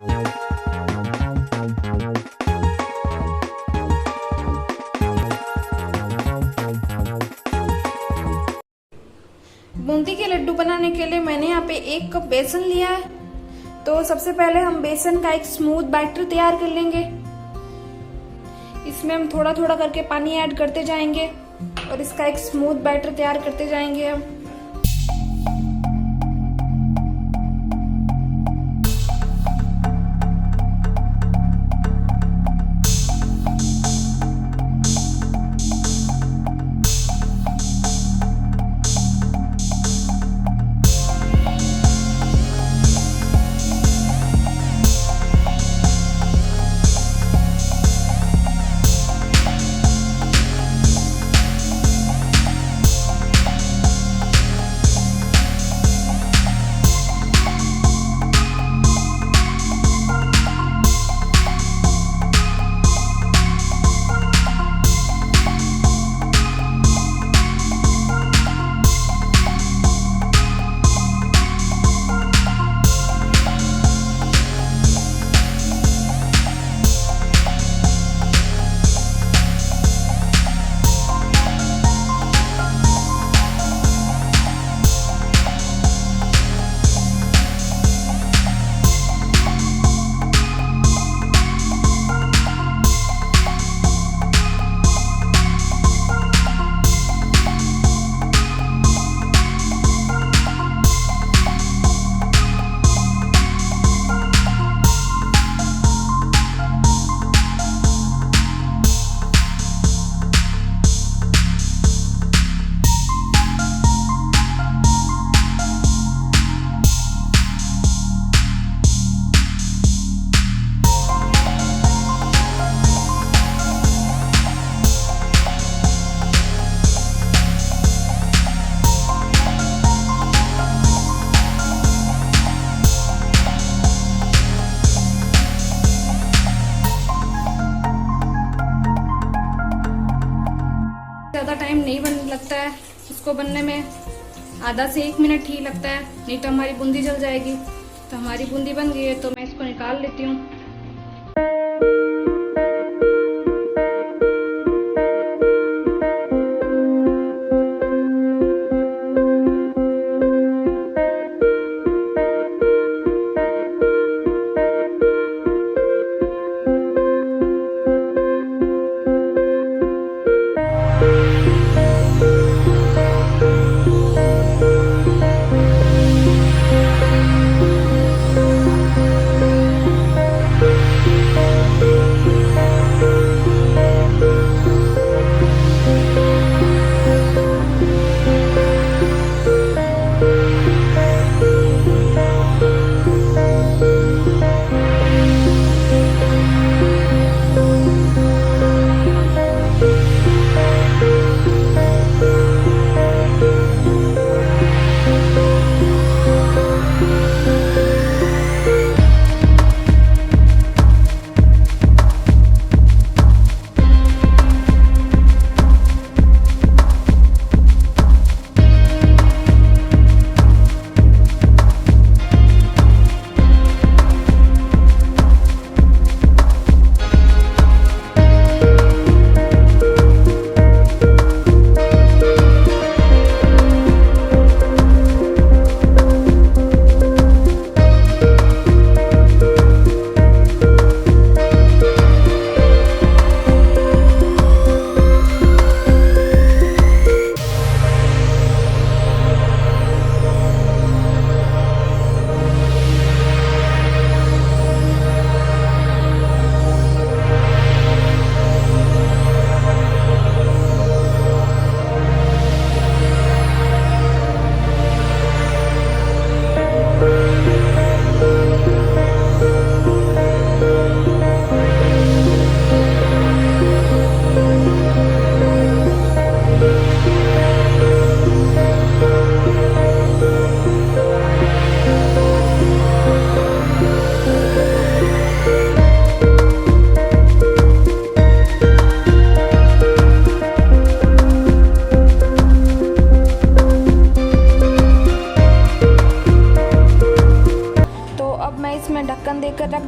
बूंदी के लड्डू बनाने के लिए मैंने यहाँ पे 1 कप बेसन लिया है। तो सबसे पहले हम बेसन का एक स्मूथ बैटर तैयार कर लेंगे। इसमें हम थोड़ा थोड़ा करके पानी ऐड करते जाएंगे और इसका एक स्मूथ बैटर तैयार करते जाएंगे हम। ज़्यादा टाइम नहीं लगता है इसको बनने में, आधा से 1 मिनट ही लगता है, नहीं तो हमारी बूंदी जल जाएगी। तो हमारी बूंदी बन गई है तो मैं इसको निकाल लेती हूँ।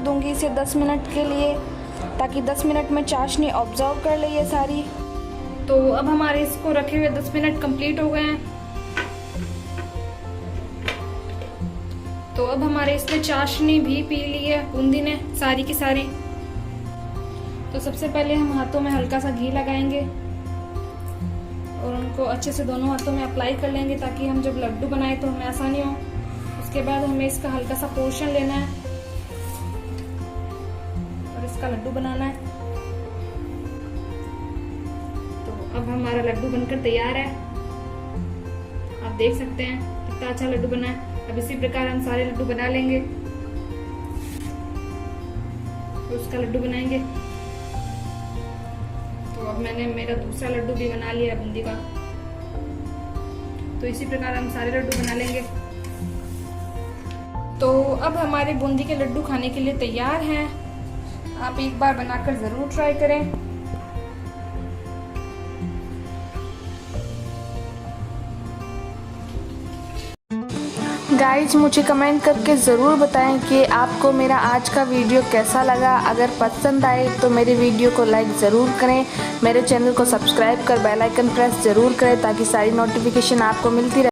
दूंगी इसे 10 मिनट के लिए, ताकि 10 मिनट में चाशनी ऑब्जर्व कर ले ये सारी। तो अब हमारे इसको रखे हुए 10 मिनट कंप्लीट हो गए हैं। तो अब हमारे इसमें चाशनी भी पी ली है बूंदी ने सारी की सारी। तो सबसे पहले हम हाथों में हल्का सा घी लगाएंगे और उनको अच्छे से दोनों हाथों में अप्लाई कर लेंगे, ताकि हम जब लड्डू बनाए तो हमें आसानी हो। उसके बाद हमें इसका हल्का सा पोर्शन लेना है और इसका लड्डू बनाना है। तो अब हमारा लड्डू बनकर तैयार है, आप देख सकते हैं कितना अच्छा लड्डू बना है। अब इसी प्रकार हम सारे लड्डू बना लेंगे और उसका लड्डू बनाएंगे। तो अब मैंने मेरा दूसरा लड्डू भी बना लिया है बूंदी का। तो इसी प्रकार हम सारे लड्डू बना लेंगे। तो अब हमारे बूंदी के लड्डू खाने के लिए तैयार हैं। आप एक बार बनाकर जरूर ट्राई करें। गाइज मुझे कमेंट करके ज़रूर बताएं कि आपको मेरा आज का वीडियो कैसा लगा। अगर पसंद आए तो मेरे वीडियो को लाइक ज़रूर करें, मेरे चैनल को सब्सक्राइब कर बेल आइकन प्रेस ज़रूर करें, ताकि सारी नोटिफिकेशन आपको मिलती रहे।